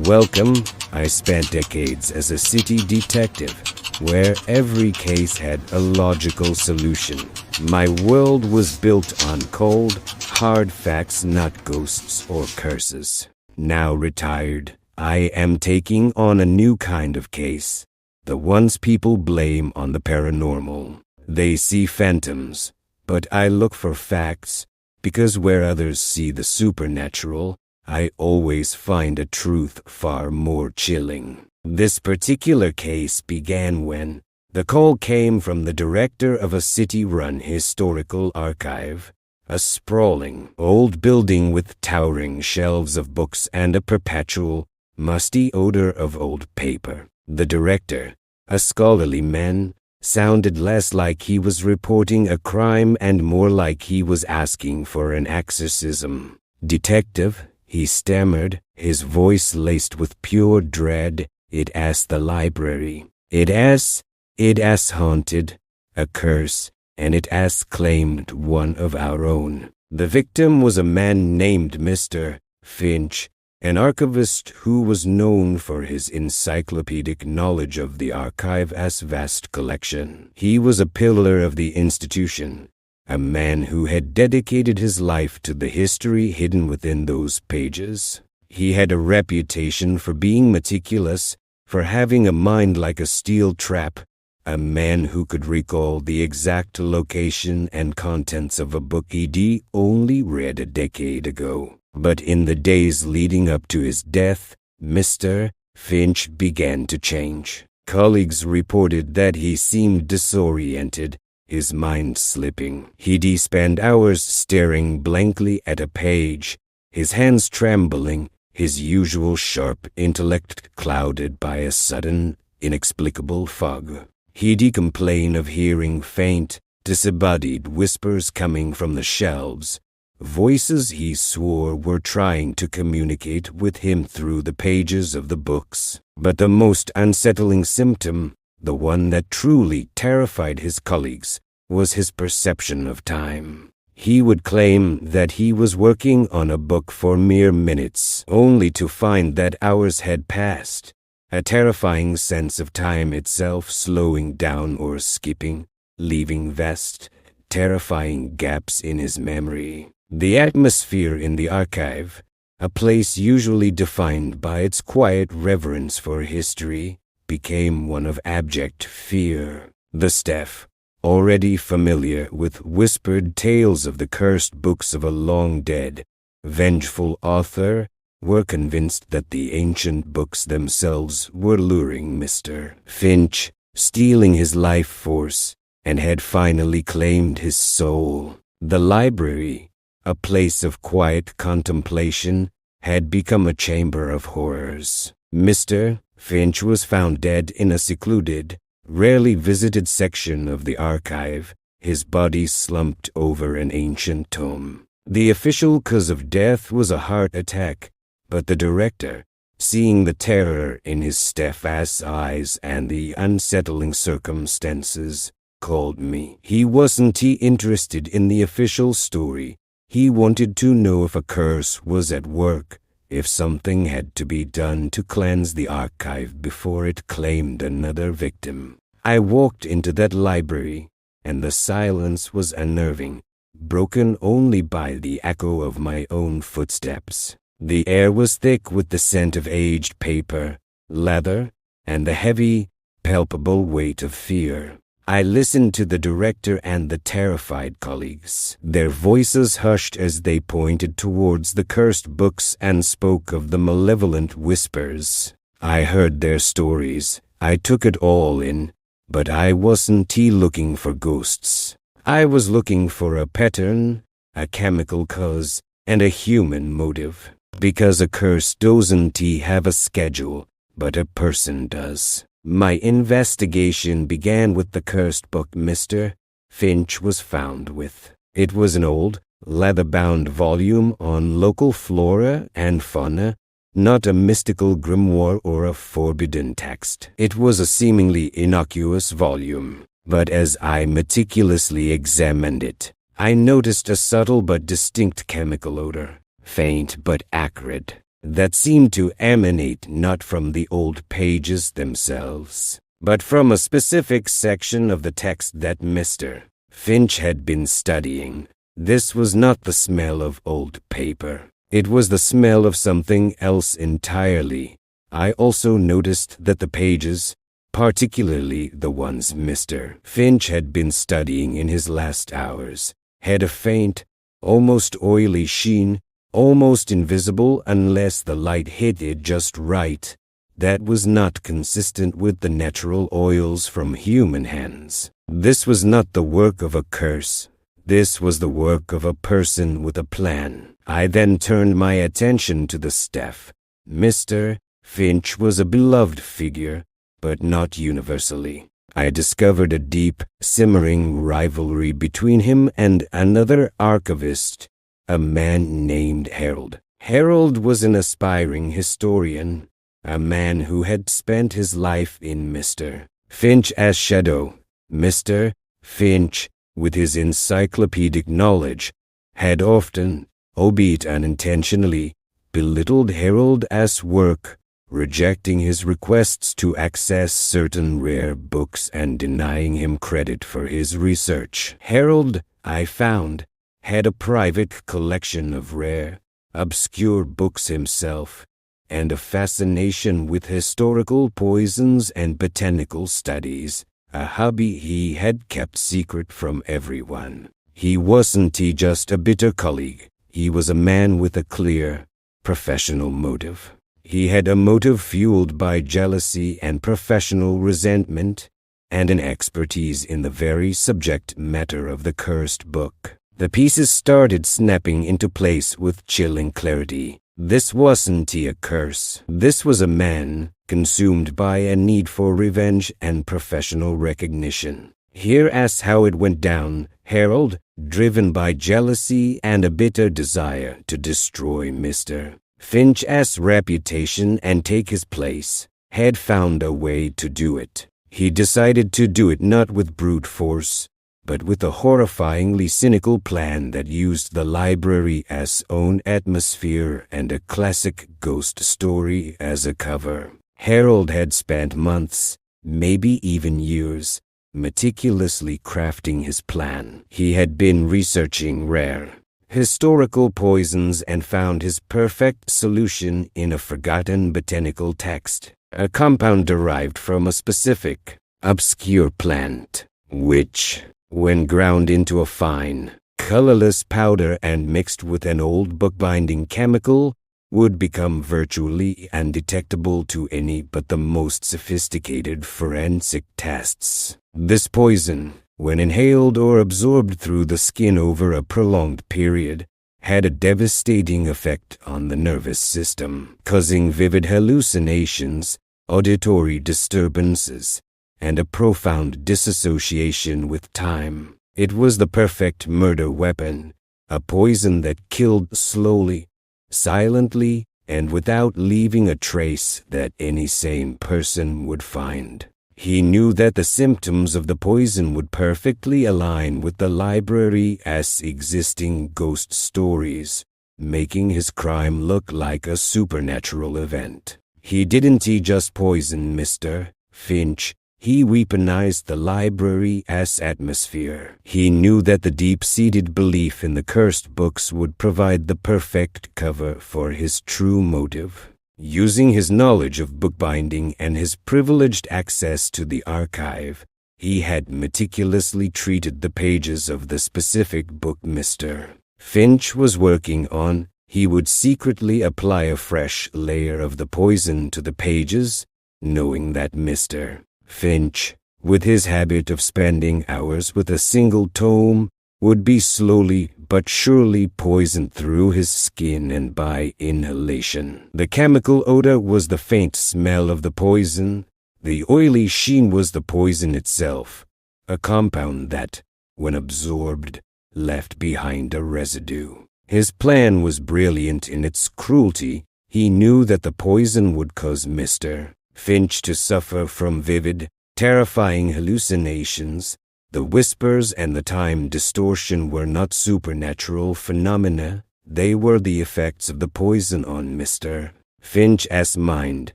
Welcome. I spent decades as a city detective, where every case had a logical solution. My world was built on cold, hard facts, not ghosts or curses. Now retired, I am taking on a new kind of case. The ones people blame on the paranormal. They see phantoms, but I look for facts, because where others see the supernatural, I always find a truth far more chilling. This particular case began when the call came from the director of a city-run historical archive, a sprawling old building with towering shelves of books and a perpetual, musty odor of old paper. The director, a scholarly man, sounded less like he was reporting a crime and more like he was asking for an exorcism. "Detective," he stammered, his voice laced with pure dread. "It as the library. It as haunted, a curse, and it as claimed one of our own." The victim was a man named Mr. Finch, an archivist who was known for his encyclopedic knowledge of the archive's vast collection. He was a pillar of the institution, a man who had dedicated his life to the history hidden within those pages. He had a reputation for being meticulous, for having a mind like a steel trap, a man who could recall the exact location and contents of a book he'd only read a decade ago. But in the days leading up to his death, Mr. Finch began to change. Colleagues reported that he seemed disoriented, his mind slipping. He'd spend hours staring blankly at a page, his hands trembling, his usual sharp intellect clouded by a sudden, inexplicable fog. He'd complain of hearing faint, disembodied whispers coming from the shelves, voices he swore were trying to communicate with him through the pages of the books. But the most unsettling symptom, the one that truly terrified his colleagues, was his perception of time. He would claim that he was working on a book for mere minutes, only to find that hours had passed, a terrifying sense of time itself slowing down or skipping, leaving vast, terrifying gaps in his memory. The atmosphere in the archive, a place usually defined by its quiet reverence for history, became one of abject fear. The staff, already familiar with whispered tales of the cursed books of a long-dead, vengeful author, were convinced that the ancient books themselves were luring Mr. Finch, stealing his life force, and had finally claimed his soul. The library, a place of quiet contemplation, had become a chamber of horrors. Mr. Finch was found dead in a secluded, rarely visited section of the archive, his body slumped over an ancient tome. The official cause of death was a heart attack, but the director, seeing the terror in his staff's eyes and the unsettling circumstances, called me. He wasn't interested in the official story. He wanted to know if a curse was at work, if something had to be done to cleanse the archive before it claimed another victim. I walked into that library, and the silence was unnerving, broken only by the echo of my own footsteps. The air was thick with the scent of aged paper, leather, and the heavy, palpable weight of fear. I listened to the director and the terrified colleagues. Their voices hushed as they pointed towards the cursed books and spoke of the malevolent whispers. I heard their stories. I took it all in, but I wasn't looking for ghosts. I was looking for a pattern, a chemical cause, and a human motive. Because a curse doesn't have a schedule, but a person does. My investigation began with the cursed book Mr. Finch was found with. It was an old, leather-bound volume on local flora and fauna, not a mystical grimoire or a forbidden text. It was a seemingly innocuous volume, but as I meticulously examined it, I noticed a subtle but distinct chemical odor, faint but acrid. that seemed to emanate not from the old pages themselves, but from a specific section of the text that Mr. Finch had been studying. This was not the smell of old paper. It was the smell of something else entirely. I also noticed that the pages, particularly the ones Mr. Finch had been studying in his last hours, had a faint, almost oily sheen, almost invisible unless the light hit it just right, that was not consistent with the natural oils from human hands. This was not the work of a curse. This was the work of a person with a plan. I then turned my attention to the staff. Mr. Finch was a beloved figure, but not universally. I discovered a deep, simmering rivalry between him and another archivist, a man named Harold. Harold was an aspiring historian, a man who had spent his life in Mr. Finch's shadow. Mr. Finch, with his encyclopedic knowledge, had often, albeit unintentionally, belittled Harold's work, rejecting his requests to access certain rare books and denying him credit for his research. Harold, I found, had a private collection of rare, obscure books himself, and a fascination with historical poisons and botanical studies, a hobby he had kept secret from everyone. He wasn't just a bitter colleague, he was a man with a clear, professional motive. He had a motive fueled by jealousy and professional resentment, and an expertise in the very subject matter of the cursed book. The pieces started snapping into place with chilling clarity. This wasn't a curse. This was a man, consumed by a need for revenge and professional recognition. Here's how it went down. Harold, driven by jealousy and a bitter desire to destroy Mr. Finch's reputation and take his place, had found a way to do it. He decided to do it not with brute force, but with a horrifyingly cynical plan that used the library's own atmosphere and a classic ghost story as a cover. Harold had spent months, maybe even years, meticulously crafting his plan. He had been researching rare, historical poisons and found his perfect solution in a forgotten botanical text, a compound derived from a specific, obscure plant, which, when ground into a fine, colorless powder and mixed with an old bookbinding chemical, would become virtually undetectable to any but the most sophisticated forensic tests. This poison, when inhaled or absorbed through the skin over a prolonged period, had a devastating effect on the nervous system, causing vivid hallucinations, auditory disturbances, and a profound disassociation with time. It was the perfect murder weapon, a poison that killed slowly, silently, and without leaving a trace that any sane person would find. He knew that the symptoms of the poison would perfectly align with the library's existing ghost stories, making his crime look like a supernatural event. He didn't just poison Mr. Finch, he weaponized the library's atmosphere. He knew that the deep-seated belief in the cursed books would provide the perfect cover for his true motive. Using his knowledge of bookbinding and his privileged access to the archive, he had meticulously treated the pages of the specific book Mr. Finch was working on. He would secretly apply a fresh layer of the poison to the pages, knowing that Mr. Finch, with his habit of spending hours with a single tome, would be slowly but surely poisoned through his skin and by inhalation. The chemical odor was the faint smell of the poison. The oily sheen was the poison itself, a compound that, when absorbed, left behind a residue. His plan was brilliant in its cruelty. He knew that the poison would cause Mr. Finch to suffer from vivid, terrifying hallucinations. The whispers and the time distortion were not supernatural phenomena. They were the effects of the poison on Mr. Finch's mind,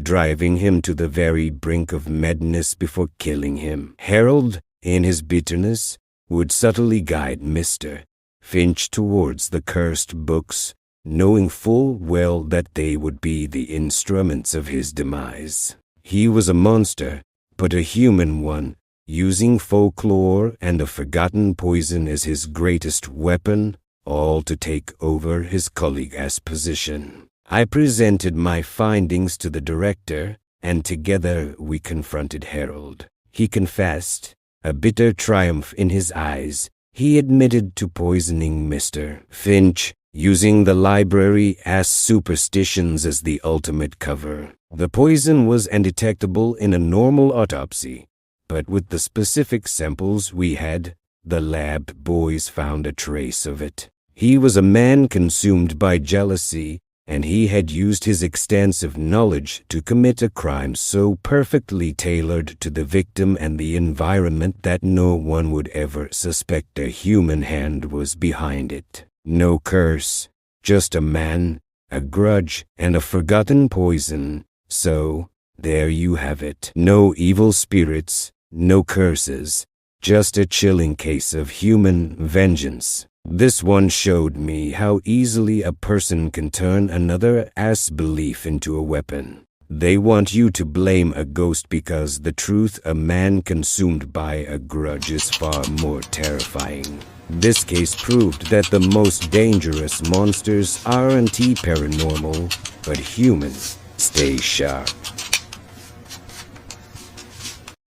driving him to the very brink of madness before killing him. Harold, in his bitterness, would subtly guide Mr. Finch towards the cursed books, knowing full well that they would be the instruments of his demise. He was a monster, but a human one, using folklore and a forgotten poison as his greatest weapon, all to take over his colleague's position. I presented my findings to the director, and together we confronted Harold. He confessed, a bitter triumph in his eyes. He admitted to poisoning Mr. Finch, using the library as superstitions as the ultimate cover. The poison was undetectable in a normal autopsy, but with the specific samples we had, the lab boys found a trace of it. He was a man consumed by jealousy, and he had used his extensive knowledge to commit a crime so perfectly tailored to the victim and the environment that no one would ever suspect a human hand was behind it. No curse, just a man, a grudge, and a forgotten poison. So, there you have it. No evil spirits, no curses, just a chilling case of human vengeance. This one showed me how easily a person can turn another's belief into a weapon. They want you to blame a ghost because the truth, a man consumed by a grudge, is far more terrifying. This case proved that the most dangerous monsters aren't paranormal, but humans. Stay sharp.